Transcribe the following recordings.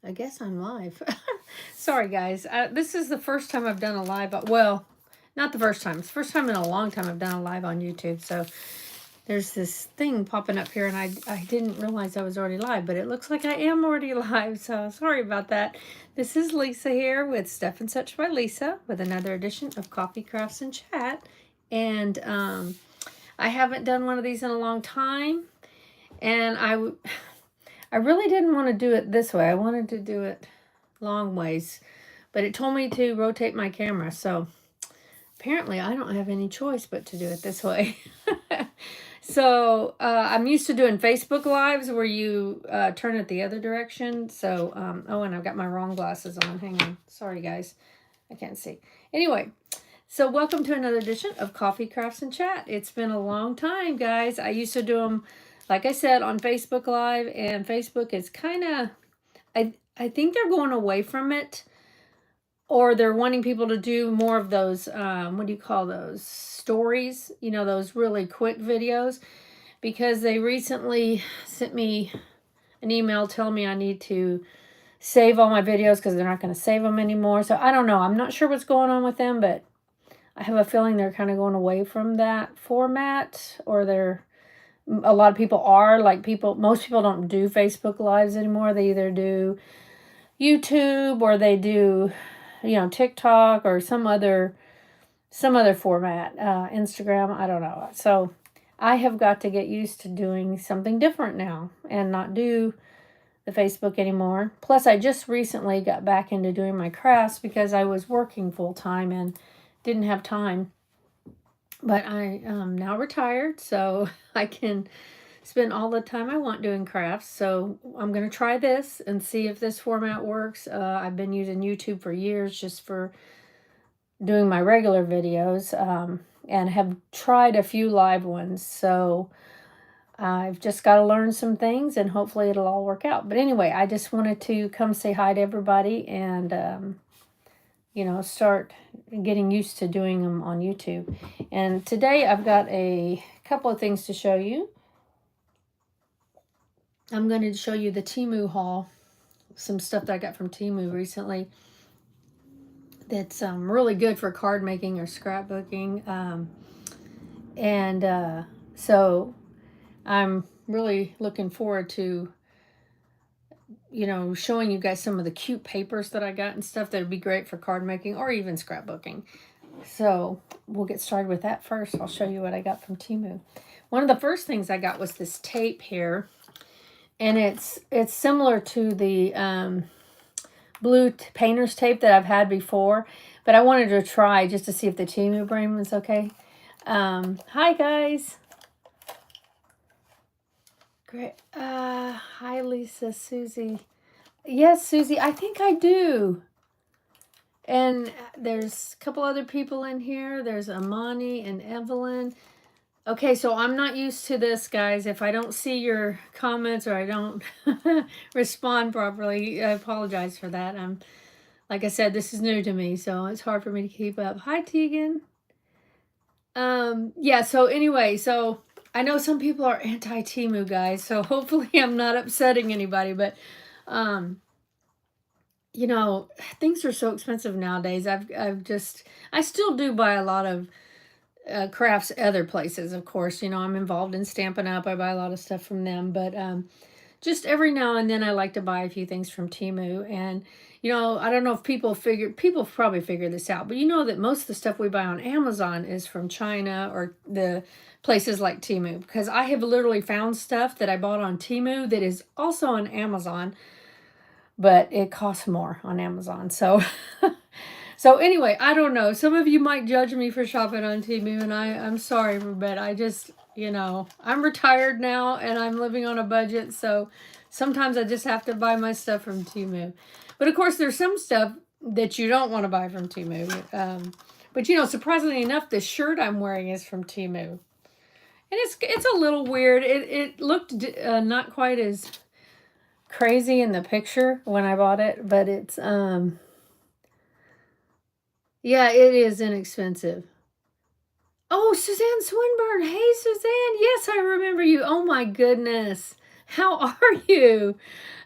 I guess I'm live. Sorry, guys. This is the first time I've done a live. Well, not the first time. It's the first time in a long time I've done a live on YouTube. So there's this thing popping up here, and I didn't realize I was already live, but it looks like I am already live. So sorry about that. This is Lisa here with Stuff and Such by Lisa with another edition of Coffee, Crafts, and Chat. And I haven't done one of these in a long time, and I really didn't want to do it this way. I wanted to do it long ways, but it told me to rotate my camera. So apparently I don't have any choice but to do it this way. So I'm used to doing Facebook Lives where you turn it the other direction. So, oh, and I've got my wrong glasses on. Hang on. Sorry, guys. I can't see. Anyway, so welcome to another edition of Coffee, Crafts, and Chat. It's been a long time, guys. I used to do them, like I said, on Facebook Live, and Facebook is kind of, I think they're going away from it, or they're wanting people to do more of those, what do you call those, stories, you know, those really quick videos, because they recently sent me an email telling me I need to save all my videos because they're not going to save them anymore. So I don't know. I'm not sure what's going on with them, but I have a feeling they're kind of going away from that format, or a lot of people are, like most people don't do Facebook Lives anymore. They either do YouTube or they do, TikTok or some other format, Instagram, I don't know. So I have got to get used to doing something different now and not do the Facebook anymore. Plus, I just recently got back into doing my crafts because I was working full time and didn't have time. But I am now retired, so I can spend all the time I want doing crafts. So I'm going to try this and see if this format works. I've been using YouTube for years just for doing my regular videos, and have tried a few live ones. So I've just got to learn some things and hopefully it'll all work out. But anyway, I just wanted to come say hi to everybody and, start getting used to doing them on YouTube. And today I've got a couple of things to show you. I'm going to show you the Temu haul, some stuff that I got from Temu recently that's really good for card making or scrapbooking. So I'm really looking forward to, showing you guys some of the cute papers that I got and stuff that would be great for card making or even scrapbooking. So we'll get started with that first. I'll show you what I got from Temu. One of the first things I got was this tape here. And it's similar to the blue painter's tape that I've had before. But I wanted to try just to see if the Temu brand was okay. Hi, guys. Great. Hi, Lisa, Susie. Yes, Susie, I think I do. And there's a couple other people in here. There's Amani and Evelyn. Okay, so I'm not used to this, guys. If I don't see your comments or I don't respond properly, I apologize for that. Like I said, this is new to me, so it's hard for me to keep up. Hi, Tegan. Yeah, so anyway, so I know some people are anti-Temu, guys, so hopefully I'm not upsetting anybody, but things are so expensive nowadays. I still do buy a lot of crafts other places, of course. I'm involved in Stampin' Up. I buy a lot of stuff from them, but just every now and then I like to buy a few things from Temu. And I don't know if people probably figure this out, but that most of the stuff we buy on Amazon is from China or the places like Temu, because I have literally found stuff that I bought on Temu that is also on Amazon, but it costs more on Amazon. So so anyway, I don't know. Some of you might judge me for shopping on Temu, and I'm sorry, but I just, I'm retired now and I'm living on a budget, so sometimes I just have to buy my stuff from Temu. But of course, there's some stuff that you don't want to buy from Temu. But surprisingly enough, the shirt I'm wearing is from Temu. And it's a little weird. It looked not quite as crazy in the picture when I bought it, but it's yeah, it is inexpensive. Oh, Suzanne Swinburne. Hey, Suzanne. Yes, I remember you. Oh, my goodness. How are you?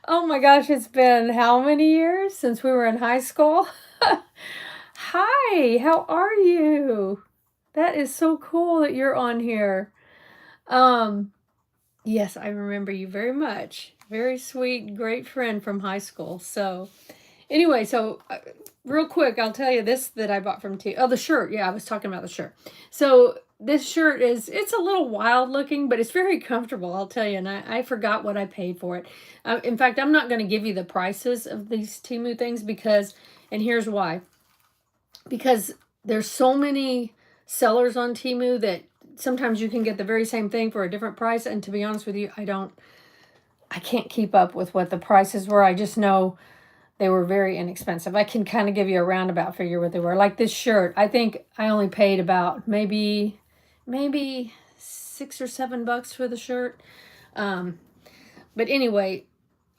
Oh my gosh, it's been how many years since we were in high school? Hi, how are you? That is so cool that you're on here. Um, yes, I remember you very much. Very sweet, great friend from high school. So, anyway, real quick, I'll tell you this that I bought from T. Oh, the shirt. Yeah, I was talking about the shirt. So this shirt it's a little wild looking, but it's very comfortable. I'll tell you. And I forgot what I paid for it. In fact, I'm not going to give you the prices of these Temu things and here's why. Because there's so many sellers on Temu that sometimes you can get the very same thing for a different price. And to be honest with you, I can't keep up with what the prices were. I just know they were very inexpensive. I can kind of give you a roundabout figure what they were. Like this shirt, I think I only paid about maybe $6 or $7 for the shirt. But anyway,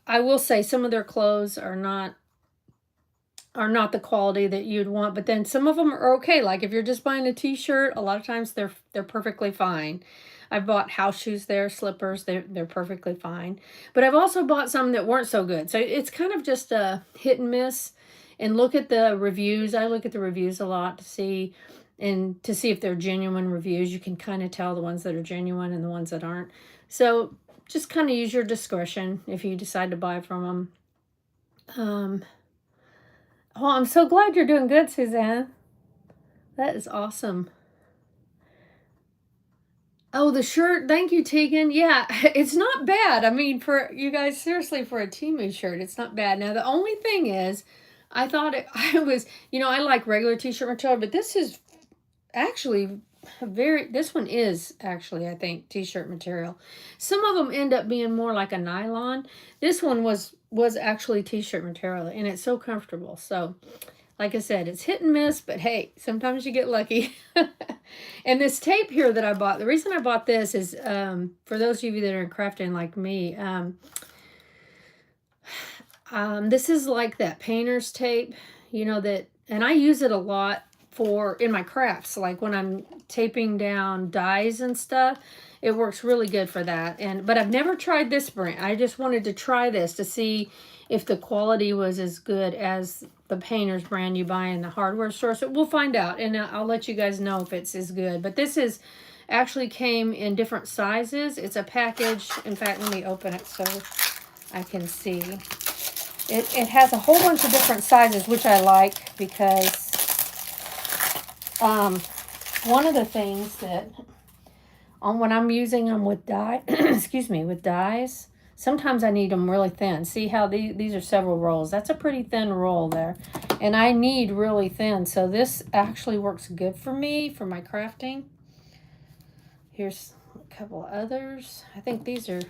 I will say some of their clothes are not the quality that you'd want, but then some of them are okay. Like if you're just buying a t-shirt, a lot of times they're perfectly fine. I've bought house shoes there, slippers, they're perfectly fine. But I've also bought some that weren't so good. So it's kind of just a hit and miss. And look at the reviews. I look at the reviews a lot to see if they're genuine reviews. You can kind of tell the ones that are genuine and the ones that aren't. So just kind of use your discretion if you decide to buy from them. Oh, I'm so glad you're doing good, Suzanne. That is awesome. Oh, the shirt. Thank you, Tegan. Yeah, it's not bad. I mean, for you guys, seriously, for a Temu shirt, it's not bad. Now, the only thing is, I thought I was, I like regular t-shirt material, but this is actually this one is actually, I think, t-shirt material. Some of them end up being more like a nylon. This one was actually t-shirt material, and it's so comfortable. So, like I said, it's hit and miss, but hey, sometimes you get lucky. And this tape here that I bought, the reason I bought this is for those of you that are crafting like me, this is like that painter's tape, and I use it a lot in my crafts, like when I'm taping down dies and stuff. It works really good for that. But I've never tried this brand. I just wanted to try this to see if the quality was as good as the painter's brand you buy in the hardware store. So we'll find out, and I'll let you guys know if it's as good. But this actually came in different sizes. It's a package. In fact, let me open it so I can see. It has a whole bunch of different sizes, which I like because one of the things that when I'm using them with dye, excuse me, with dyes, sometimes I need them really thin. See how these are several rolls. That's a pretty thin roll there. And I need really thin. So this actually works good for me for my crafting. Here's a couple others. I think these are,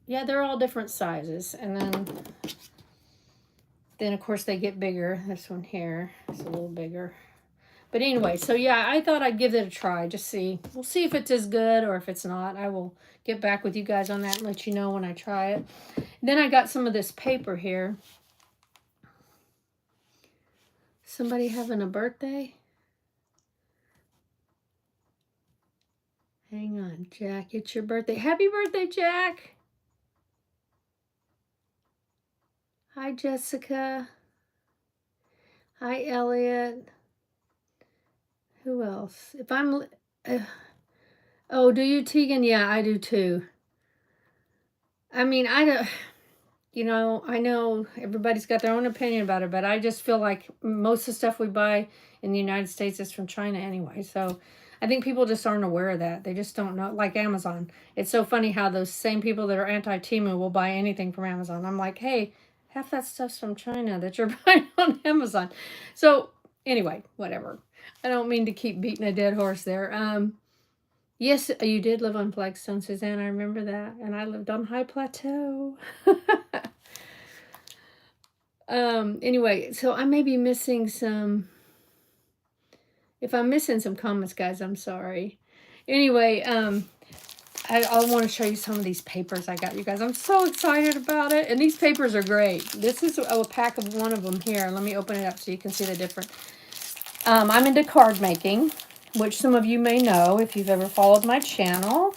yeah, they're all different sizes. And then of course they get bigger. This one here is a little bigger. But anyway, so yeah, I thought I'd give it a try. Just see. We'll see if it's as good or if it's not. I will get back with you guys on that and let you know when I try it. Then I got some of this paper here. Somebody having a birthday? Hang on, Jack. It's your birthday. Happy birthday, Jack. Hi, Jessica. Hi, Elliot. Who else? If I'm... oh, do you, Tegan? Yeah, I do too. I mean, I don't... I know everybody's got their own opinion about it, but I just feel like most of the stuff we buy in the United States is from China anyway. So I think people just aren't aware of that. They just don't know. Like Amazon. It's so funny how those same people that are anti-Temu will buy anything from Amazon. I'm like, hey, half that stuff's from China that you're buying on Amazon. So anyway, whatever. I don't mean to keep beating a dead horse there. Yes, you did live on Flagstone, Suzanne. I remember that. And I lived on High Plateau. Anyway, so I may be missing some. If I'm missing some comments, guys, I'm sorry. Anyway, I want to show you some of these papers I got, you guys. I'm so excited about it. And these papers are great. This is a pack of one of them here. Let me open it up so you can see the difference. I'm into card making, which some of you may know if you've ever followed my channel.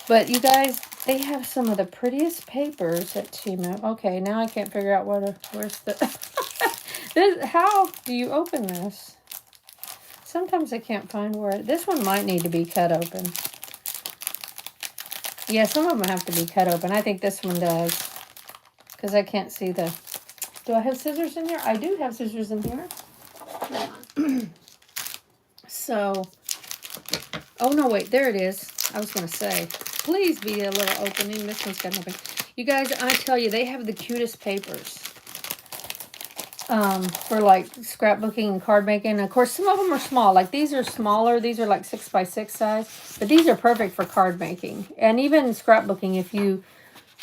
But you guys, They have some of the prettiest papers at Temu. Okay, now I can't figure out where's the... how do you open this? Sometimes I can't find where... This one might need to be cut open. Yeah, some of them have to be cut open. I think this one does. Because I can't see the... Do I have scissors in here? I do have scissors in here. So... Oh, no, wait. There it is. I was going to say... Please be a little opening. This one's got nothing. You guys, I tell you, they have the cutest papers for like scrapbooking and card making. Of course, some of them are small. Like these are smaller. These are like 6x6 size. But these are perfect for card making and even scrapbooking if you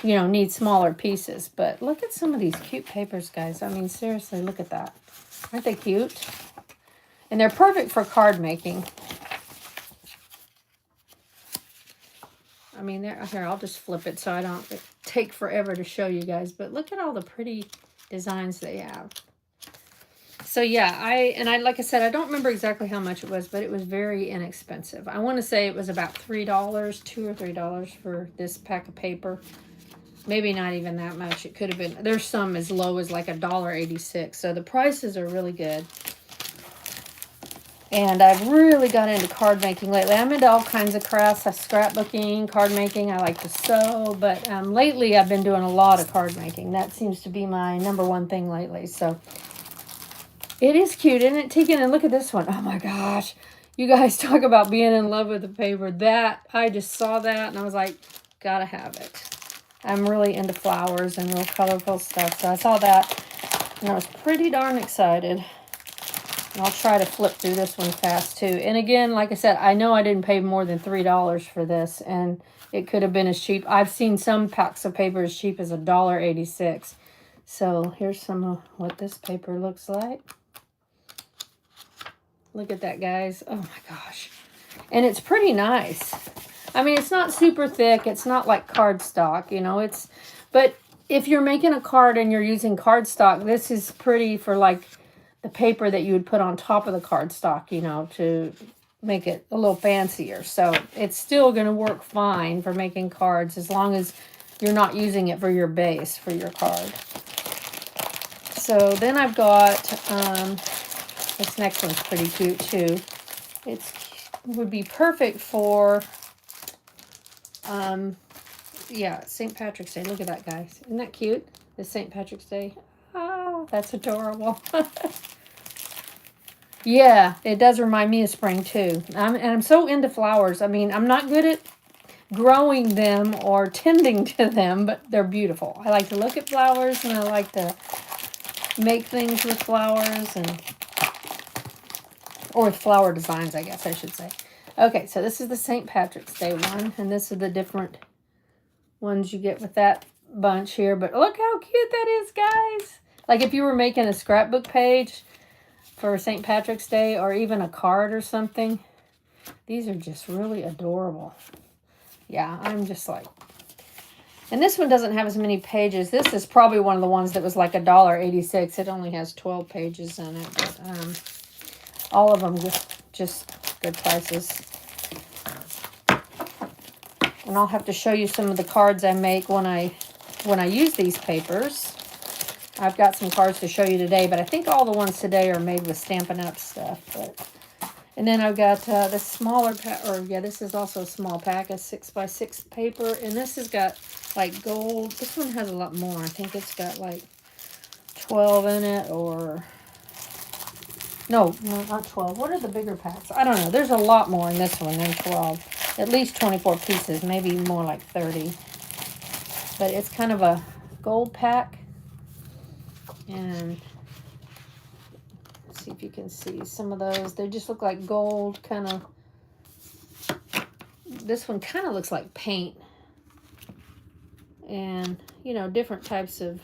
need smaller pieces. But look at some of these cute papers, guys. I mean, seriously, look at that. Aren't they cute? And they're perfect for card making. I mean, here, I'll just flip it so I don't take forever to show you guys. But look at all the pretty designs they have. So, yeah, like I said, I don't remember exactly how much it was, but it was very inexpensive. I want to say it was about $3, $2 or $3 for this pack of paper. Maybe not even that much. It could have been. There's some as low as like $1.86. So, the prices are really good. And I've really got into card making lately. I'm into all kinds of crafts. Scrapbooking, card making. I like to sew. But lately I've been doing a lot of card making. That seems to be my #1 thing lately. So it is cute, isn't it, Tegan? And look at this one. Oh my gosh. You guys talk about being in love with the paper. I just saw that and I was like, gotta have it. I'm really into flowers and real colorful stuff. So I saw that and I was pretty darn excited. I'll try to flip through this one fast, too. And again, like I said, I know I didn't pay more than $3 for this. And it could have been as cheap. I've seen some packs of paper as cheap as $1.86. So here's some of what this paper looks like. Look at that, guys. Oh, my gosh. And it's pretty nice. I mean, it's not super thick. It's not like cardstock, But if you're making a card and you're using cardstock, this is pretty for, like... the paper that you would put on top of the cardstock, to make it a little fancier. So it's still going to work fine for making cards as long as you're not using it for your base for your card. So then I've got, this next one's pretty cute too. It would be perfect for, yeah, St. Patrick's Day. Look at that, guys. Isn't that cute? It's St. Patrick's Day. Oh, that's adorable. Yeah, it does remind me of spring, too. And I'm so into flowers. I mean, I'm not good at growing them or tending to them, but they're beautiful. I like to look at flowers, and I like to make things with flowers, or with flower designs, I guess I should say. Okay, so this is the St. Patrick's Day one, and this is the different ones you get with that bunch here. But look how cute that is, guys. Like if you were making a scrapbook page for St. Patrick's Day or even a card or something. These are just really adorable. Yeah, I'm just like... And this one doesn't have as many pages. This is probably one of the ones that was like $1.86. It only has 12 pages in it. But, all of them just good prices. And I'll have to show you some of the cards I make when I use these papers. I've got some cards to show you today, but I think all the ones today are made with Stampin' Up! Stuff. And then I've got the smaller pack, this is also a small pack, a 6x6 paper. And this has got like gold. This one has a lot more. I think it's got like 12 in it or... No, not 12. What are the bigger packs? I don't know. There's a lot more in this one than 12. At least 24 pieces, maybe more like 30. But it's kind of a gold pack. And let's see if you can see some of those. They just look like gold, kind of. This one kind of looks like paint. And, different types of,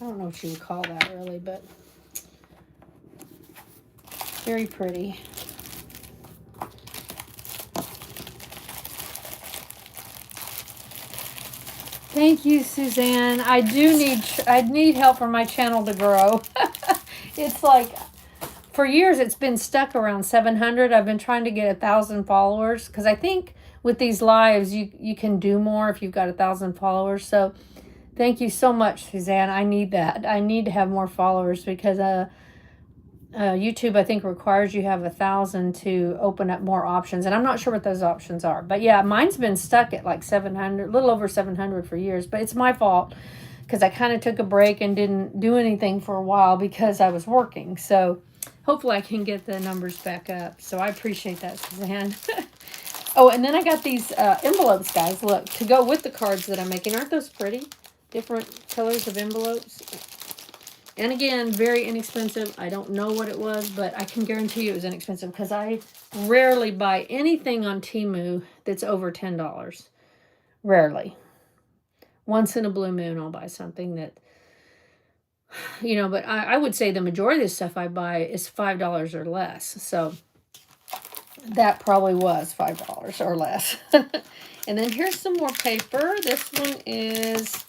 I don't know what you would call that really, but very pretty. Thank you, Suzanne. I need help for my channel to grow. It's like, for years it's been stuck around 700. I've been trying to get 1,000 followers because I think with these lives, you can do more if you've got 1,000 followers. So thank you so much, Suzanne. I need that. I need to have more followers because YouTube, I think, requires you have 1,000 to open up more options. And I'm not sure what those options are. But yeah, mine's been stuck at like 700, a little over 700 for years. But it's my fault because I kind of took a break and didn't do anything for a while because I was working. So hopefully I can get the numbers back up. So I appreciate that, Suzanne. Oh, and then I got these envelopes, guys. Look, to go with the cards that I'm making. Aren't those pretty? Different colors of envelopes. And again, very inexpensive. I don't know what it was, but I can guarantee you it was inexpensive because I rarely buy anything on Temu that's over $10. Rarely. Once in a blue moon, I'll buy something that, you know, but I would say the majority of the stuff I buy is $5 or less. So that probably was $5 or less. And then here's some more paper. This one is...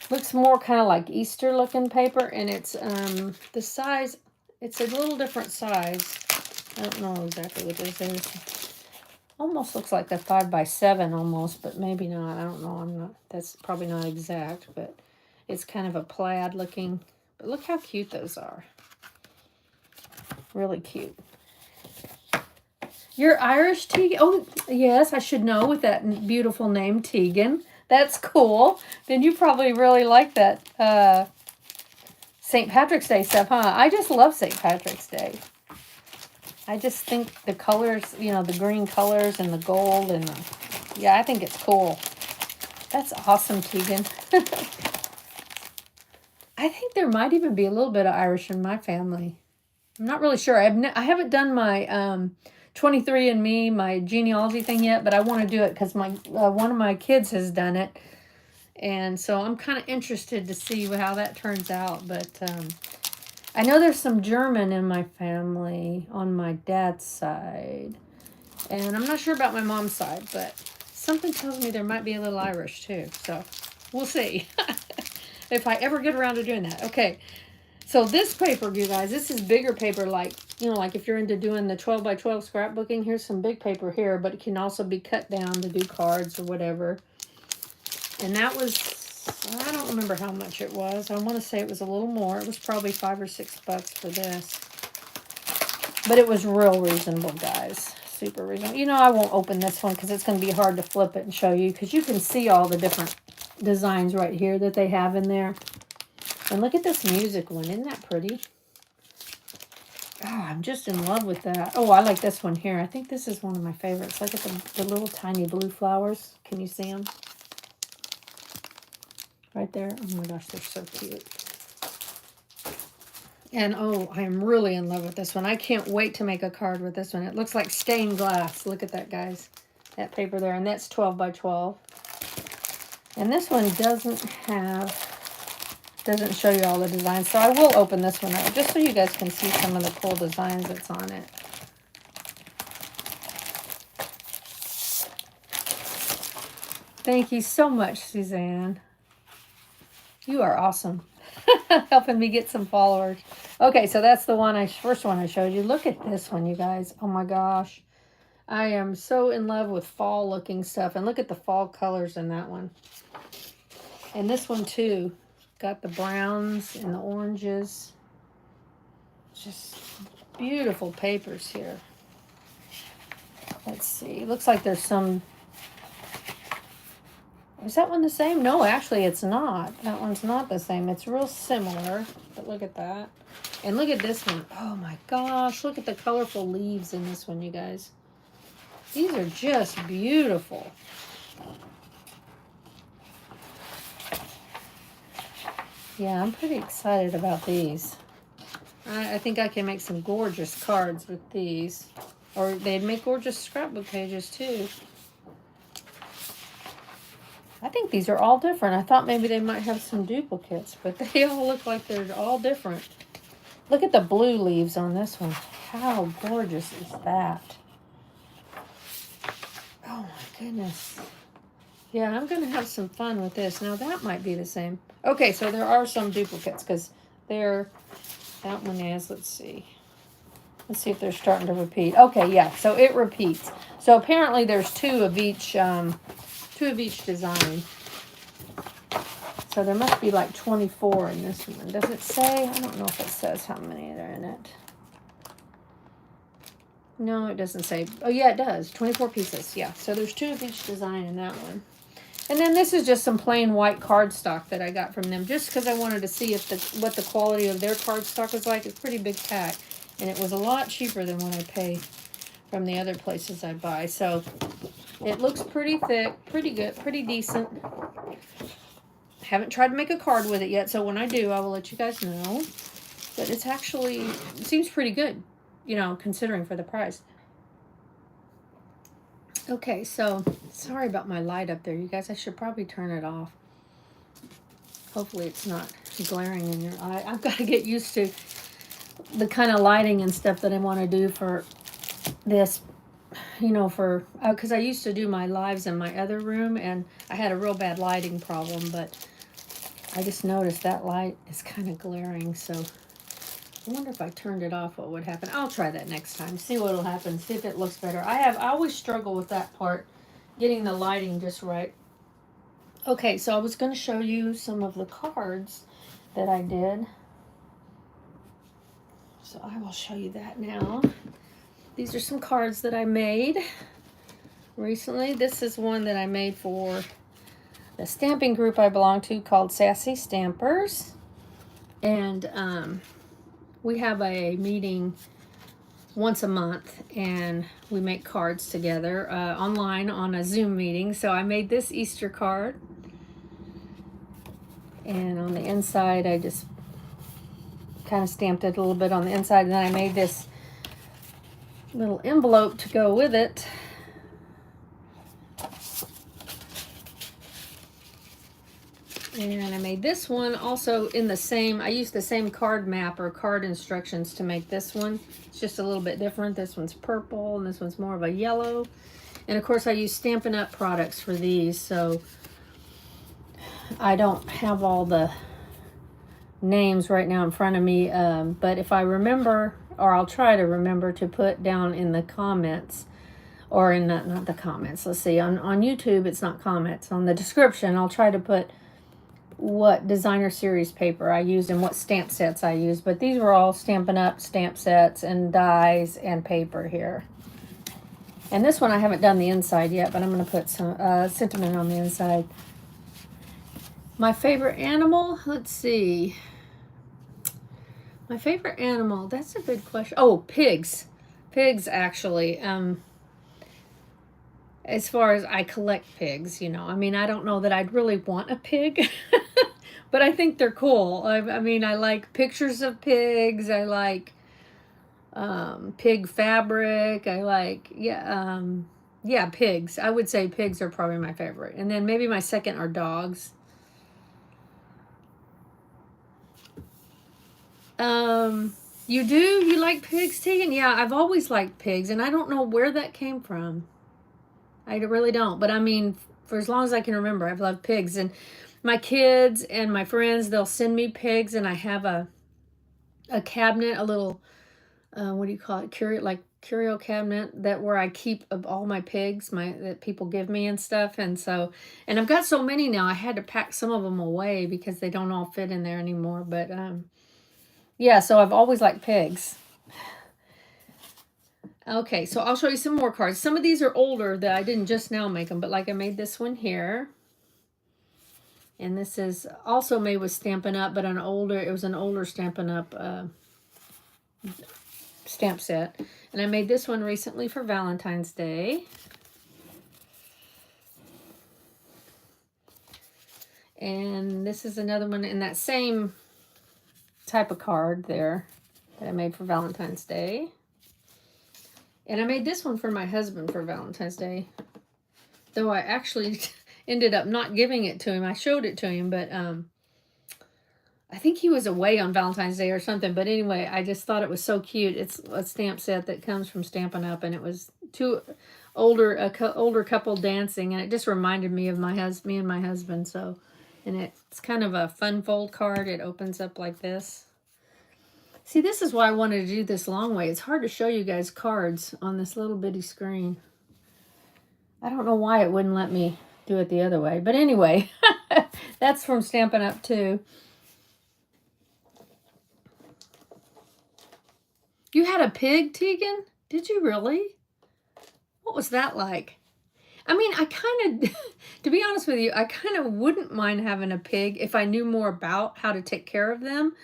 looks more kind of like Easter looking paper, and it's the size, it's a little different size. I don't know exactly what this is. Almost looks like a 5x7 almost, but maybe not. I don't know. I'm not, that's probably not exact, but it's kind of a plaid looking. But look how cute those are. Really cute. You're Irish, Tegan? Oh, yes, I should know with that beautiful name, Tegan. That's cool. Then you probably really like that St. Patrick's Day stuff, huh? I just love St. Patrick's Day. I just think the colors, you know, the green colors and the gold and the, yeah, I think it's cool. That's awesome, Tegan. I think there might even be a little bit of Irish in my family. I'm not really sure. I haven't done my 23andMe, my genealogy thing yet, but I want to do it because my one of my kids has done it. And so I'm kind of interested to see how that turns out. But I know there's some German in my family on my dad's side. And I'm not sure about my mom's side, but something tells me there might be a little Irish too. So we'll see if I ever get around to doing that. Okay. So this paper, you guys, this is bigger paper, like, you know, like if you're into doing the 12x12 scrapbooking, here's some big paper here, but it can also be cut down to do cards or whatever. And that was, I don't remember how much it was. I want to say it was a little more. It was probably $5 or $6 for this. But it was real reasonable, guys. Super reasonable. You know, I won't open this one because it's going to be hard to flip it and show you because you can see all the different designs right here that they have in there. And look at this music one. Isn't that pretty? Oh, I'm just in love with that. Oh, I like this one here. I think this is one of my favorites. Look at the little tiny blue flowers. Can you see them? Right there. Oh my gosh, they're so cute. And oh, I am really in love with this one. I can't wait to make a card with this one. It looks like stained glass. Look at that, guys. That paper there. And that's 12x12. And this one doesn't show you all the designs. So I will open this one up just so you guys can see some of the cool designs that's on it. Thank you so much, Suzanne. You are awesome. Helping me get some followers. Okay, so that's the one first one I showed you. Look at this one, you guys. Oh my gosh. I am so in love with fall looking stuff. And look at the fall colors in that one. And this one too. Got the browns and the oranges. Just beautiful papers here. Let's see. Looks like there's some... Is that one the same? No, actually it's not. That one's not the same. It's real similar. But look at that. And look at this one. Oh my gosh. Look at the colorful leaves in this one, you guys. These are just beautiful. Yeah, I'm pretty excited about these. I think I can make some gorgeous cards with these. Or they'd make gorgeous scrapbook pages too. I think these are all different. I thought maybe they might have some duplicates, but they all look like they're all different. Look at the blue leaves on this one. How gorgeous is that? Oh my goodness. Yeah, I'm going to have some fun with this. Now that might be the same. Okay, so there are some duplicates because that one is, let's see. Let's see if they're starting to repeat. Okay, yeah, so it repeats. So apparently there's two of each design. So there must be like 24 in this one. Does it say? I don't know if it says how many are in it. No, it doesn't say. Oh, yeah, it does. 24 pieces. Yeah, so there's two of each design in that one. And then this is just some plain white cardstock that I got from them, just because I wanted to see if what the quality of their cardstock was like. It's a pretty big pack, and it was a lot cheaper than what I pay from the other places I buy. So it looks pretty thick, pretty good, pretty decent. Haven't tried to make a card with it yet, so when I do, I will let you guys know. But it's actually, it seems pretty good, you know, considering for the price. Okay, so sorry about my light up there, you guys. I should probably turn it off. Hopefully it's not glaring in your eye. I've got to get used to the kind of lighting and stuff that I want to do for this, you know, for, because I used to do my lives in my other room, and I had a real bad lighting problem, but I just noticed that light is kind of glaring, so I wonder if I turned it off, what would happen. I'll try that next time, see what will happen, see if it looks better. I always struggle with that part, getting the lighting just right. Okay, so I was going to show you some of the cards that I did. So I will show you that now. These are some cards that I made recently. This is one that I made for the stamping group I belong to called Sassy Stampers. And we have a meeting once a month, and we make cards together online on a Zoom meeting. So I made this Easter card. And on the inside, I just kind of stamped it a little bit on the inside. And then I made this little envelope to go with it. And I made this one also in the same, I used the same card map or card instructions to make this one. It's just a little bit different. This one's purple and this one's more of a yellow. And of course I use Stampin' Up! Products for these, so I don't have all the names right now in front of me. But if I remember, or I'll try to remember to put down in the comments, or in the, not the comments, let's see, on YouTube it's not comments, on the description I'll try to put what designer series paper I used and what stamp sets I used. But these were all Stampin' Up! Stamp sets and dies and paper here. And this one I haven't done the inside yet, but I'm going to put some sentiment on the inside. My favorite animal, let's see. My favorite animal, that's a good question. Oh, pigs. Pigs, actually. As far as I collect pigs, you know. I mean, I don't know that I'd really want a pig. But I think they're cool. I mean, I like pictures of pigs. I like pig fabric. I like, yeah, pigs. I would say pigs are probably my favorite. And then maybe my second are dogs. You do? You like pigs, Tegan? Yeah, I've always liked pigs, and I don't know where that came from. I really don't. But I mean, for as long as I can remember, I've loved pigs. And my kids and my friends, they'll send me pigs, and I have a cabinet, a little, what do you call it? Curio cabinet that where I keep all my pigs that people give me and stuff. And so, and I've got so many now, I had to pack some of them away because they don't all fit in there anymore. But yeah, so I've always liked pigs. Okay, so I'll show you some more cards. Some of these are older that I didn't just now make them, but like I made this one here. And this is also made with Stampin' Up, but it was an older Stampin' Up stamp set. And I made this one recently for Valentine's Day. And this is another one in that same type of card there that I made for Valentine's Day. And I made this one for my husband for Valentine's Day. Though I actually ended up not giving it to him. I showed it to him, but I think he was away on Valentine's Day or something. But anyway, I just thought it was so cute. It's a stamp set that comes from Stampin' Up! And it was two older couple dancing. And it just reminded me of me and my husband. So, and it's kind of a fun fold card. It opens up like this. See, this is why I wanted to do this long way. It's hard to show you guys cards on this little bitty screen. I don't know why it wouldn't let me do it the other way. But anyway, that's from Stampin' Up! Too. You had a pig, Tegan? Did you really? What was that like? I mean, I kind of, to be honest with you, I kind of wouldn't mind having a pig if I knew more about how to take care of them.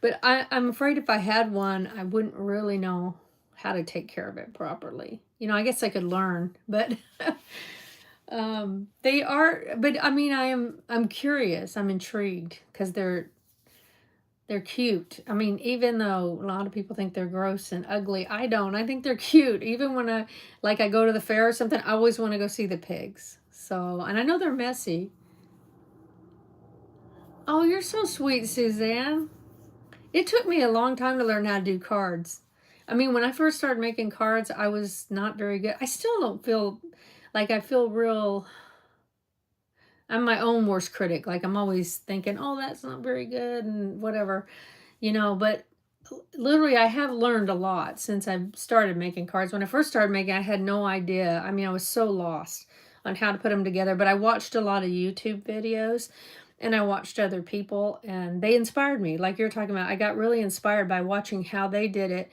But I'm afraid if I had one, I wouldn't really know how to take care of it properly. You know, I guess I could learn, but they are, but I mean, I'm curious, I'm intrigued because they're cute. I mean, even though a lot of people think they're gross and ugly, I don't. I think they're cute. Even when I go to the fair or something, I always want to go see the pigs. So, and I know they're messy. Oh, you're so sweet, Suzanne. It took me a long time to learn how to do cards. I mean, when I first started making cards, I was not very good. I still don't feel like I feel real. I'm my own worst critic. Like I'm always thinking, oh, that's not very good and whatever, you know, but literally I have learned a lot since I started making cards. When I first started making, I had no idea. I mean, I was so lost on how to put them together, but I watched a lot of YouTube videos and I watched other people and they inspired me. Like you're talking about, I got really inspired by watching how they did it.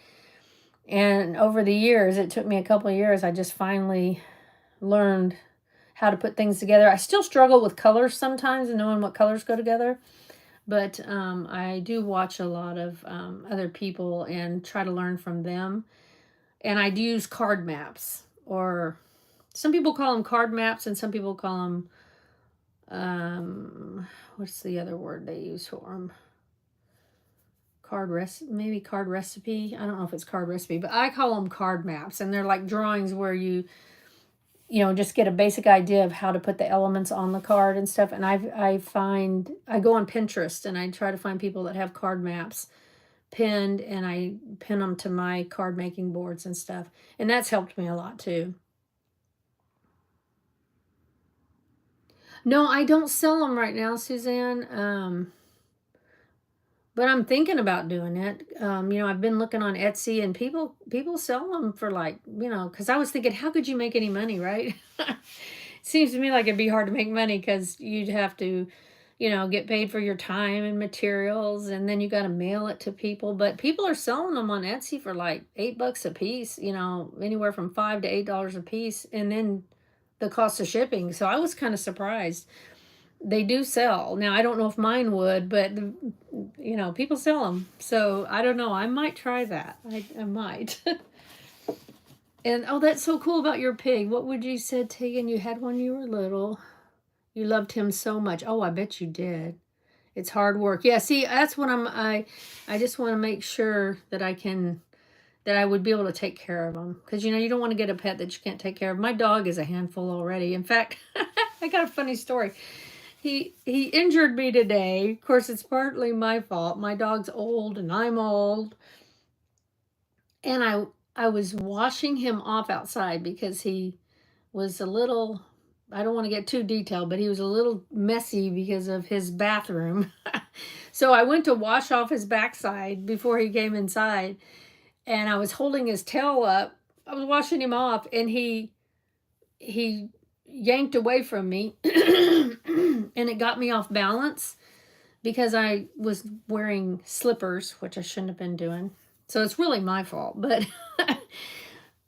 And over the years, it took me a couple of years, I just finally learned how to put things together. I still struggle with colors sometimes and knowing what colors go together. But I do watch a lot of other people and try to learn from them. And I do use card maps, or some people call them card maps and some people call them, what's the other word they use for them? Maybe card recipe. I don't know if it's card recipe, but I call them card maps. And they're like drawings where you just get a basic idea of how to put the elements on the card and stuff. And I go on Pinterest and I try to find people that have card maps pinned and I pin them to my card making boards and stuff. And that's helped me a lot too. No, I don't sell them right now, Suzanne. But I'm thinking about doing it. I've been looking on Etsy and people sell them for like, because I was thinking, how could you make any money, right? Seems to me like it'd be hard to make money because you'd have to, get paid for your time and materials, and then you got to mail it to people. But people are selling them on Etsy for like $8 a piece, anywhere from $5 to $8 a piece, and then the cost of shipping. So I was kind of surprised. They do sell. Now, I don't know if mine would, but, people sell them. So, I don't know. I might try that. I might. And, oh, that's so cool about your pig. What would you said, Tegan? You had one when you were little. You loved him so much. Oh, I bet you did. It's hard work. Yeah, see, that's what I just want to make sure that I would be able to take care of them. Because, you don't want to get a pet that you can't take care of. My dog is a handful already. In fact, I got a funny story. He injured me today. Of course, it's partly my fault. My dog's old and I'm old. And I was washing him off outside because he was a little, I don't want to get too detailed, but he was a little messy because of his bathroom. So I went to wash off his backside before he came inside. And I was holding his tail up. I was washing him off and he yanked away from me and it got me off balance because I was wearing slippers, which I shouldn't have been doing. So it's really my fault, but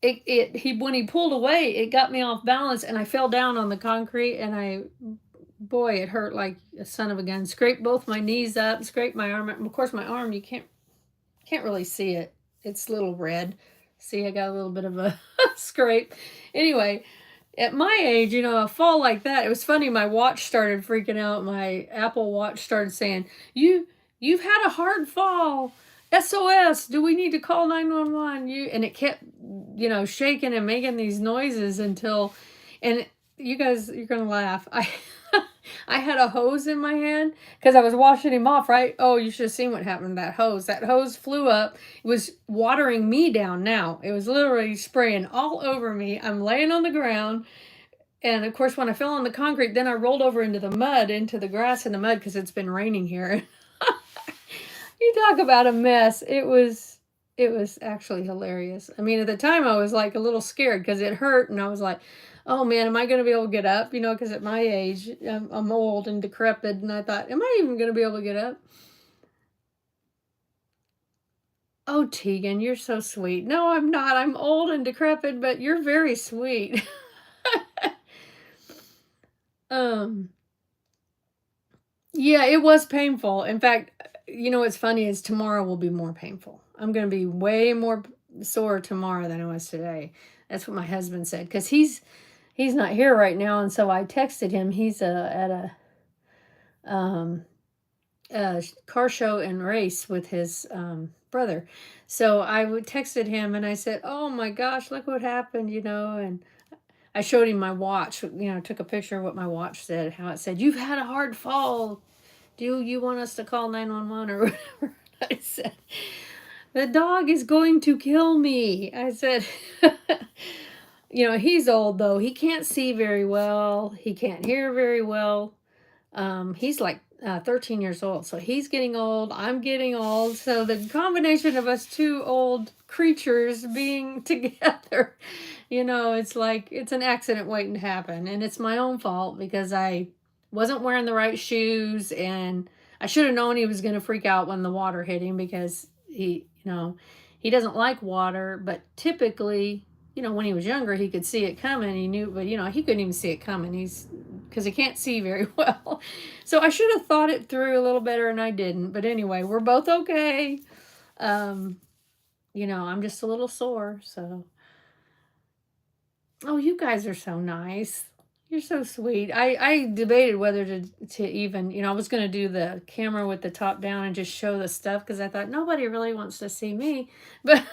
when he pulled away, it got me off balance and I fell down on the concrete and boy, it hurt like a son of a gun. Scraped both my knees up, scraped my arm. Of course, my arm, you can't really see it. It's a little red. See, I got a little bit of a scrape. Anyway, at my age, a fall like that, it was funny. My watch started freaking out. My Apple Watch started saying, you've had a hard fall. SOS. Do we need to call 911? And it kept, shaking and making these noises until, and you guys, you're going to laugh. I had a hose in my hand because I was washing him off, right? Oh, you should have seen what happened to that hose. That hose flew up. It was watering me down now. It was literally spraying all over me. I'm laying on the ground. And, of course, when I fell on the concrete, then I rolled over into the grass in the mud because it's been raining here. You talk about a mess. It was actually hilarious. I mean, at the time I was like a little scared because it hurt, and I was like, "Oh man, am I going to be able to get up?" You know, because at my age, I'm old and decrepit, and I thought, "Am I even going to be able to get up?" Oh, Tegan, you're so sweet. No, I'm not. I'm old and decrepit, but you're very sweet. um, yeah, it was painful. In fact, you know what's funny is tomorrow will be more painful. I'm going to be way more sore tomorrow than I was today. That's what my husband said because he's not here right now, and so I texted him. He's at um, a car show and race with his brother. So I would texted him and I said, "Oh my gosh, look what happened," you know, and I showed him my watch, you know, took a picture of what my watch said, how it said, "You've had a hard fall. Do you want us to call 911 or whatever?" I said, "The dog is going to kill me." I said, you know, he's old though. He can't see very well. He can't hear very well. He's like 13 years old, so he's getting old. I'm getting old. So the combination of us two old creatures being together, you know, it's like it's an accident waiting to happen, and it's my own fault because I wasn't wearing the right shoes, and I should have known he was going to freak out when the water hit him because you know, he doesn't like water, but typically, you know, when he was younger, he could see it coming. He knew, but you know, he couldn't even see it coming. He's because he can't see very well. So I should have thought it through a little better, and I didn't. But anyway, we're both okay. Um, you know, I'm just a little sore. So, oh, you guys are so nice. You're so sweet. I debated whether to even, you know, I was going to do the camera with the top down and just show the stuff because I thought nobody really wants to see me. But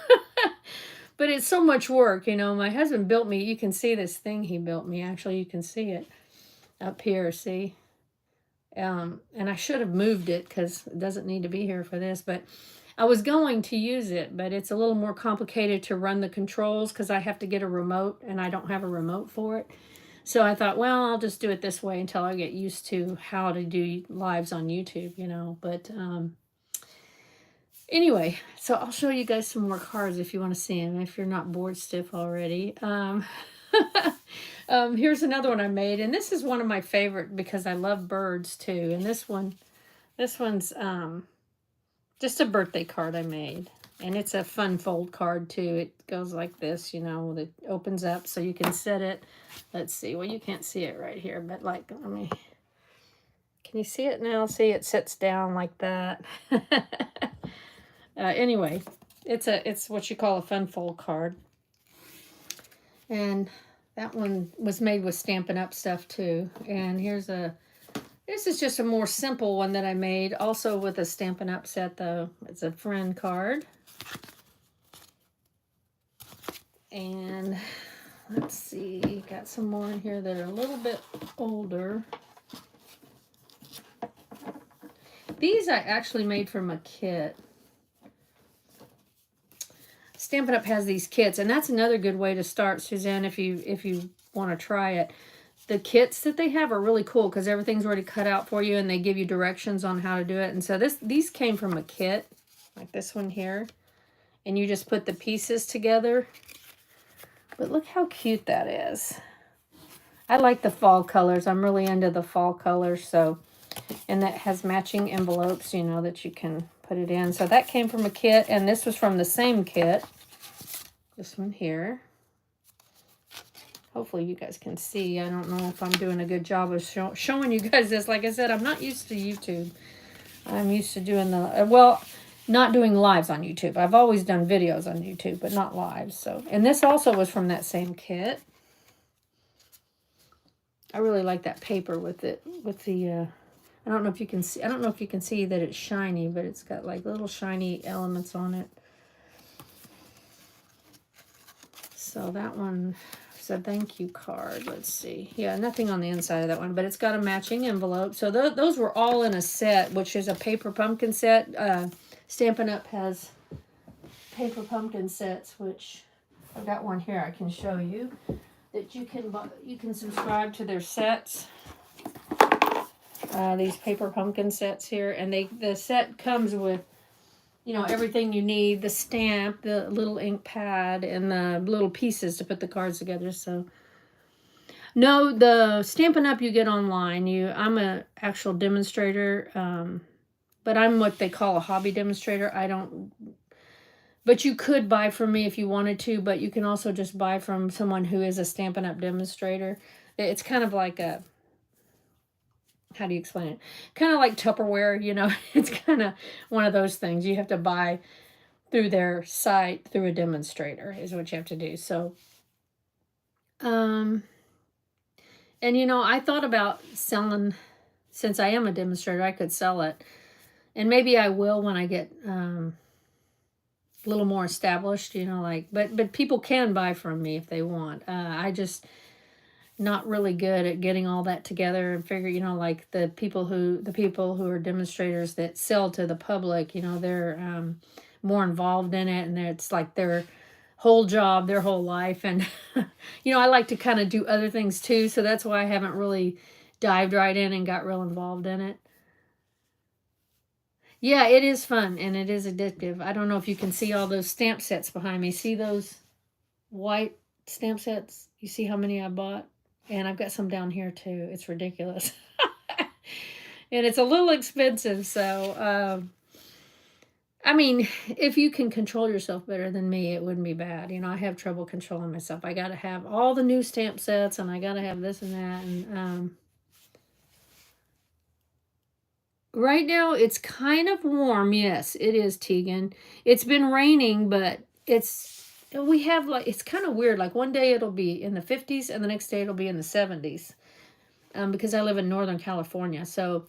but it's so much work, you know. My husband built me. You can see this thing he built me. Actually, you can see it up here, see? And I should have moved it because it doesn't need to be here for this, but I was going to use it, but it's a little more complicated to run the controls because I have to get a remote and I don't have a remote for it. So I thought, well, I'll just do it this way until I get used to how to do lives on YouTube, you know. But anyway, so I'll show you guys some more cards if you want to see them, if you're not bored stiff already. Here's another one I made, and this is one of my favorite because I love birds too. And this one's just a birthday card I made, and it's a fun fold card too. It goes like this, you know, it opens up so you can set it. Let's see. Well, you can't see it right here, but like, let me. Can you see it now? See, it sits down like that. Anyway, it's what you call a fun fold card, and that one was made with Stampin' Up! Stuff too. And this is just a more simple one that I made, also with a Stampin' Up! Set though. It's a friend card. And let's see, got some more in here that are a little bit older. These I actually made from a kit. Stampin' Up! Has these kits, and that's another good way to start, Suzanne, if you want to try it. The kits that they have are really cool because everything's already cut out for you, and they give you directions on how to do it. And so these came from a kit, like this one here, and you just put the pieces together. But look how cute that is. I like the fall colors. I'm really into the fall colors. So, and that has matching envelopes, you know, that you can put it in. So that came from a kit, and this was from the same kit. This one here. Hopefully you guys can see. I don't know if I'm doing a good job of showing you guys this. Like I said, I'm not used to YouTube. I'm used to doing not doing lives on YouTube. I've always done videos on YouTube, but not lives. So, and this also was from that same kit. I really like that paper with it, with the, I don't know if you can see, I don't know if you can see that it's shiny, but it's got like little shiny elements on it. So that one is a thank you card. Let's see. Yeah, nothing on the inside of that one, but it's got a matching envelope. So those were all in a set, which is a paper pumpkin set. Stampin' Up! Has paper pumpkin sets, which I've got one here I can show you, that you can subscribe to their sets. These paper pumpkin sets here, and the set comes with you know, everything you need, the stamp, the little ink pad, and the little pieces to put the cards together. So no, the Stampin' Up! You get online. I'm a actual demonstrator, but I'm what they call a hobby demonstrator. I don't, but you could buy from me if you wanted to, but you can also just buy from someone who is a Stampin' Up! Demonstrator. It's kind of like a, how do you explain it? Kind of like Tupperware, you know, it's kind of one of those things. You have to buy through their site through a demonstrator is what you have to do. So, um, and you know, I thought about selling, since I am a demonstrator, I could sell it. And maybe I will when I get a little more established, you know, like, but people can buy from me if they want. I just not really good at getting all that together and figure, you know, like the people who are demonstrators that sell to the public, you know, they're more involved in it, and it's like their whole job, their whole life. And you know, I like to kind of do other things too, so that's why I haven't really dived right in and got real involved in it. Yeah, it is fun and it is addictive. I don't know if you can see all those stamp sets behind me. See those white stamp sets? You see how many I bought? And I've got some down here too. It's ridiculous. And it's a little expensive. So, I mean, if you can control yourself better than me, it wouldn't be bad. You know, I have trouble controlling myself. I got to have all the new stamp sets, and I got to have this and that. And right now, it's kind of warm. Yes, it is, Tegan. It's been raining, but we have like, it's kind of weird. Like one day it'll be in the 50s, and the next day it'll be in the 70s. Because I live in Northern California. So,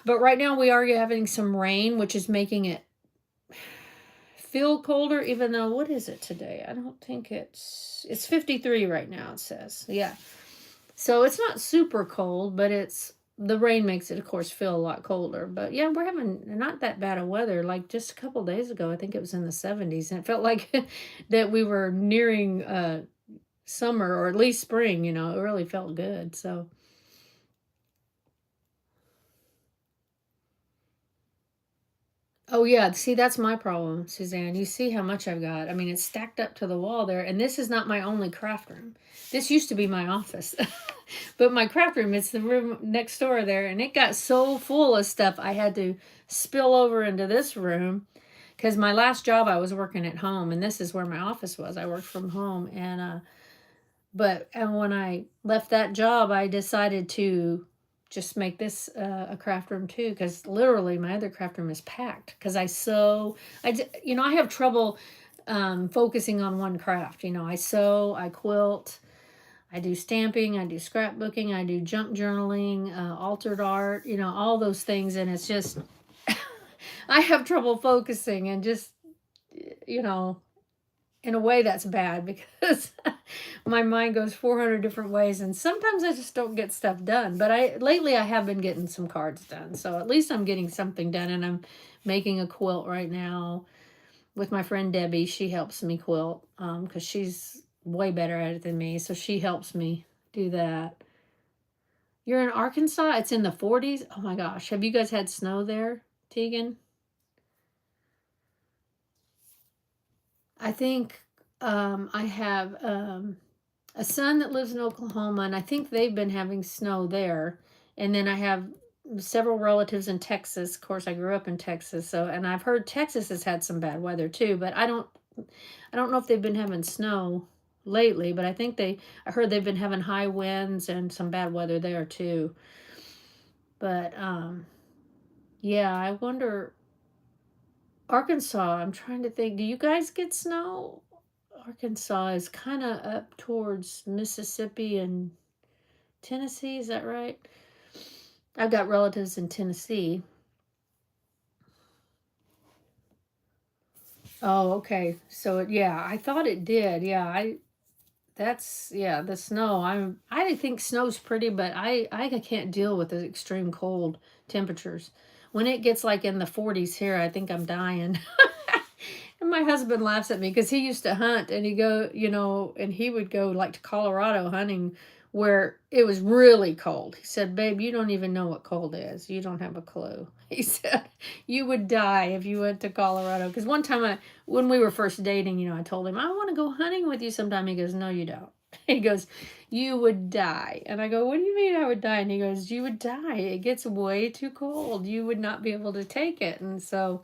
but right now we are having some rain, which is making it feel colder, even though, what is it today? I don't think it's 53 right now, it says. Yeah. So it's not super cold, but the rain makes it, of course, feel a lot colder. But yeah, we're having not that bad of weather. Like just a couple days ago, I think it was in the 70s, and it felt like that we were nearing summer, or at least spring, you know. It really felt good. So, oh yeah, see, that's my problem, Suzanne. You see how much I've got. I mean, it's stacked up to the wall there, and this is not my only craft room. This used to be my office. But my craft room, it's the room next door there, and it got so full of stuff I had to spill over into this room, because my last job I was working at home, and this is where my office was. I worked from home, and when I left that job, I decided to just make this a craft room too, because literally my other craft room is packed, because you know, I have trouble focusing on one craft. You know, I sew, I quilt, I do stamping, I do scrapbooking, I do junk journaling, altered art, you know, all those things. And it's just, I have trouble focusing, and just, you know, in a way that's bad, because my mind goes 400 different ways, and sometimes I just don't get stuff done. But lately I have been getting some cards done, so at least I'm getting something done. And I'm making a quilt right now with my friend Debbie. She helps me quilt because she's way better at it than me, so she helps me do that. You're in Arkansas? It's in the 40s? Oh my gosh, have you guys had snow there, Tegan? I think I have a son that lives in Oklahoma, and I think they've been having snow there. And then I have several relatives in Texas. Of course, I grew up in Texas, so, and I've heard Texas has had some bad weather too. But I don't know if they've been having snow lately. But I heard they've been having high winds and some bad weather there too. But yeah, I wonder. Arkansas, I'm trying to think. Do you guys get snow? Arkansas is kind of up towards Mississippi and Tennessee. Is that right? I've got relatives in Tennessee. Oh, okay. So yeah, I thought it did. Yeah, the snow. I think snow's pretty, but I can't deal with the extreme cold temperatures. When it gets like in the 40s here, I think I'm dying. And my husband laughs at me because he used to hunt, and he would go like to Colorado hunting where it was really cold. He said, babe, you don't even know what cold is. You don't have a clue. He said, you would die if you went to Colorado. Because one time when we were first dating, I told him, I want to go hunting with you sometime. He goes, no, you don't. He goes, you would die. And I go, what do you mean I would die? And he goes, you would die. It gets way too cold. You would not be able to take it. And so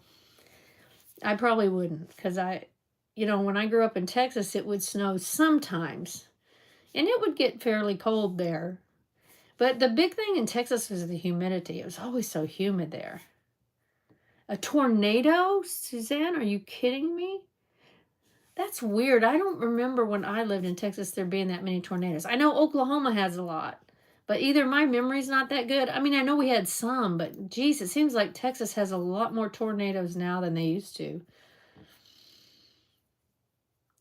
I probably wouldn't. Because when I grew up in Texas, it would snow sometimes. And it would get fairly cold there. But the big thing in Texas was the humidity. It was always so humid there. A tornado? Suzanne, are you kidding me? That's weird. I don't remember when I lived in Texas there being that many tornadoes. I know Oklahoma has a lot. But either my memory's not that good. I mean, I know we had some, but geez, it seems like Texas has a lot more tornadoes now than they used to.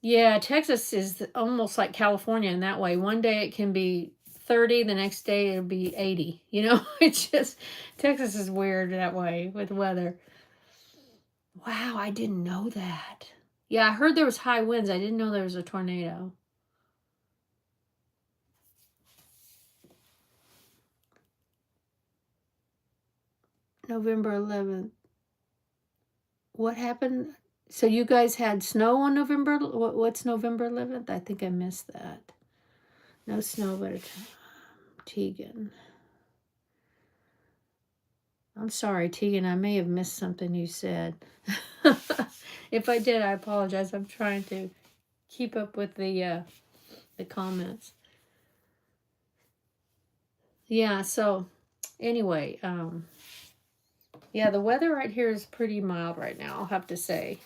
Yeah, Texas is almost like California in that way. One day it can be 30, the next day it'll be 80. It's just, Texas is weird that way with weather. Wow, I didn't know that. Yeah, I heard there was high winds. I didn't know there was a tornado. November 11th. What happened? So you guys had snow on November? What's November 11th? I think I missed that. No snow, but Tegan. I'm sorry, Tegan. I may have missed something you said. If I did, I apologize. I'm trying to keep up with the comments. Yeah. So, anyway, yeah, the weather right here is pretty mild right now. I'll have to say.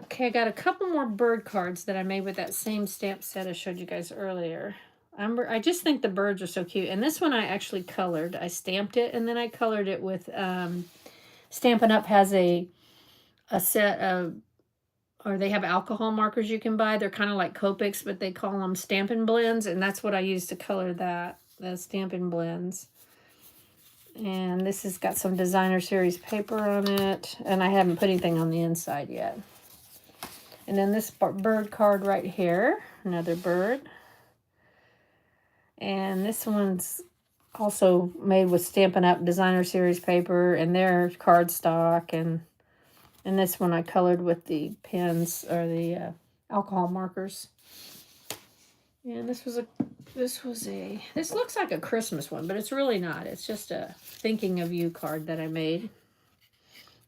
Okay, I got a couple more bird cards that I made with that same stamp set I showed you guys earlier. I just think the birds are so cute. And this one I actually colored. I stamped it, and then I colored it with... Stampin' Up! Has a set of... Or they have alcohol markers you can buy. They're kind of like Copics, but they call them Stampin' Blends. And that's what I used to color that. The Stampin' Blends. And this has got some Designer Series paper on it. And I haven't put anything on the inside yet. And then this bird card right here, another bird. And this one's also made with Stampin' Up! Designer Series paper, and their cardstock. And this one I colored with the pens, or the alcohol markers. And this looks like a Christmas one, but it's really not. It's just a thinking of you card that I made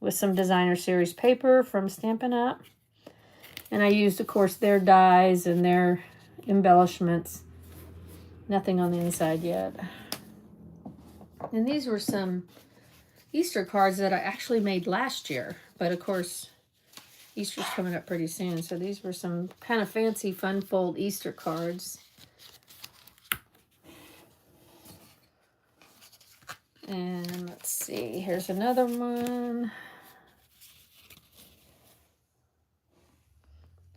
with some Designer Series paper from Stampin' Up! And I used, of course, their dies and their embellishments. Nothing on the inside yet. And these were some Easter cards that I actually made last year. But, of course, Easter's coming up pretty soon. So these were some kind of fancy, fun fold Easter cards. And let's see. Here's another one.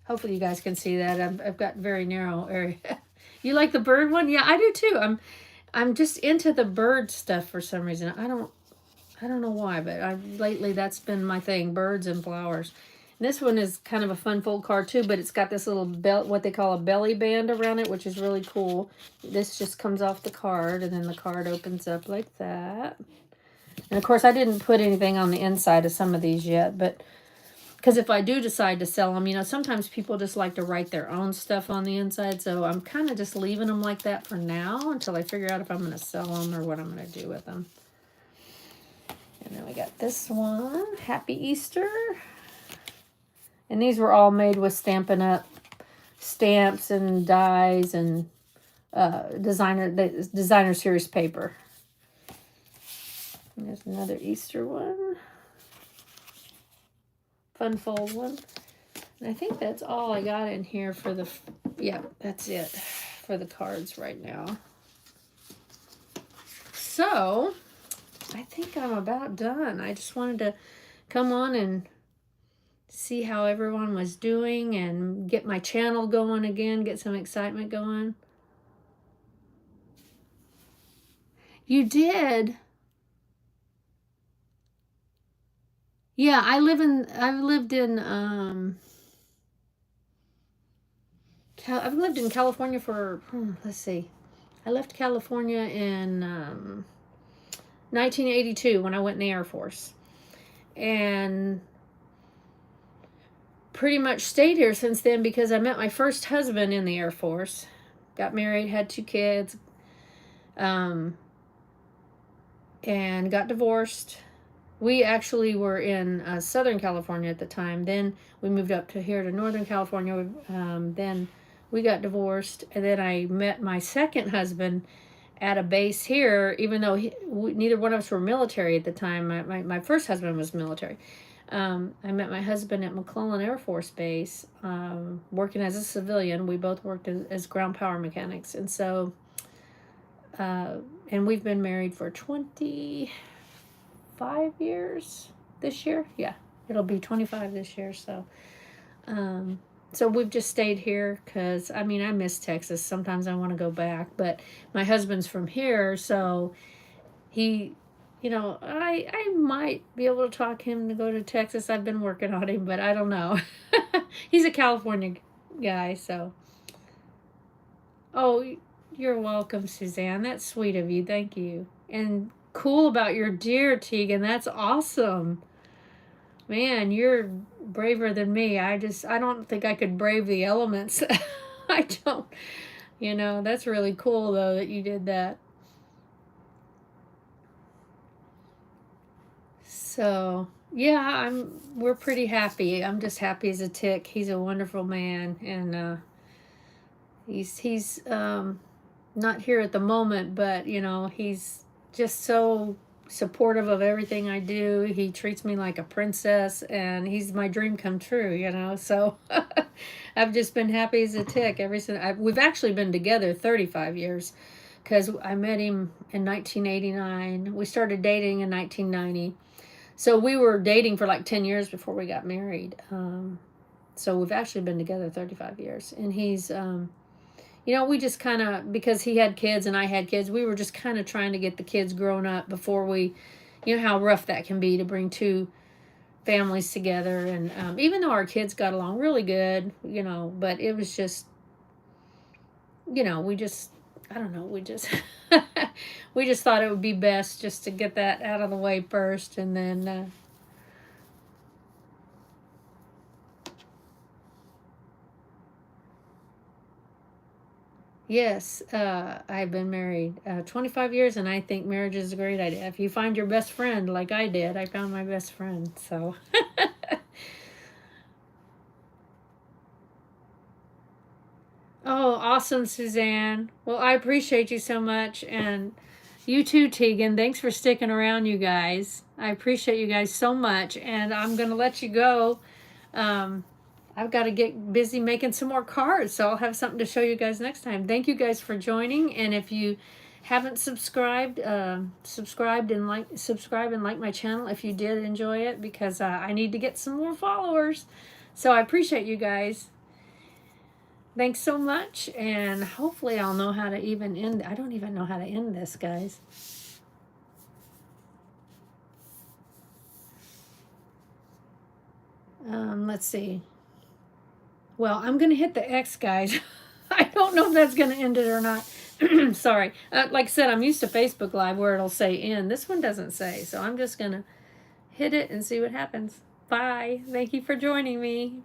Hopefully you guys can see that. I've got very narrow area. You like the bird one? Yeah, I do too. I'm just into the bird stuff for some reason. I don't know why, but lately that's been my thing, birds and flowers. And this one is kind of a fun fold card too, but it's got this little what they call a belly band around it, which is really cool. This just comes off the card, and then the card opens up like that. And of course, I didn't put anything on the inside of some of these yet, but because if I do decide to sell them, sometimes people just like to write their own stuff on the inside. So I'm kind of just leaving them like that for now until I figure out if I'm going to sell them or what I'm going to do with them. And then we got this one, Happy Easter. And these were all made with Stampin' Up! Stamps and dies and designer series paper. And there's another Easter one. Fun fold one. And I think that's all I got in here for that's it for the cards right now. So, I think I'm about done. I just wanted to come on and see how everyone was doing and get my channel going again, get some excitement going. You did? Yeah, I've lived in I've lived in California for, let's see. I left California in 1982 when I went in the Air Force. And pretty much stayed here since then because I met my first husband in the Air Force. Got married, had 2 kids, and got divorced. We actually were in Southern California at the time. Then we moved up to here to Northern California. Then we got divorced, and then I met my second husband at a base here, even though neither one of us were military at the time. My first husband was military. I met my husband at McClellan Air Force Base, working as a civilian. We both worked as ground power mechanics. And so, and we've been married for 25 years this year. Yeah, it'll be 25 this year. So, so we've just stayed here because, I mean, I miss Texas. Sometimes I want to go back, but my husband's from here, so he, you know, I might be able to talk him to go to Texas. I've been working on him, but I don't know. He's a California guy, so. Oh, you're welcome, Suzanne. That's sweet of you. Thank you. And cool about your deer, Tegan. That's awesome. Man, you're braver than me. I don't think I could brave the elements. I don't. You know, that's really cool, though, that you did that. So, yeah, we're pretty happy. I'm just happy as a tick. He's a wonderful man, and he's not here at the moment, but, you know, he's just so supportive of everything I do. He treats me like a princess, and he's my dream come true, you know. So I've just been happy as a tick ever since. We've actually been together 35 years because I met him in 1989. We started dating in 1990. So we were dating for like 10 years before we got married. So we've actually been together 35 years. And he's, you know, we just kind of, because he had kids and I had kids, we were just kind of trying to get the kids grown up before we, you know, how rough that can be to bring 2 families together. And even though our kids got along really good, you know, but it was just, you know, I don't know, we just thought it would be best just to get that out of the way first, and then yes, I've been married 25 years, and I think marriage is a great idea. If you find your best friend like I did, I found my best friend, so. Oh, awesome, Suzanne. Well, I appreciate you so much, and you too, Tegan. Thanks for sticking around, you guys. I appreciate you guys so much, and I'm going to let you go. I've got to get busy making some more cards, so I'll have something to show you guys next time. Thank you guys for joining, and if you haven't subscribed, subscribe and like my channel if you did enjoy it, because I need to get some more followers. So I appreciate you guys. Thanks so much, and hopefully I'll know how to even end. I don't even know how to end this, guys. Let's see. Well, I'm going to hit the X, guys. I don't know if that's going to end it or not. Sorry. Like I said, I'm used to Facebook Live where it'll say end. This one doesn't say, so I'm just going to hit it and see what happens. Bye. Thank you for joining me.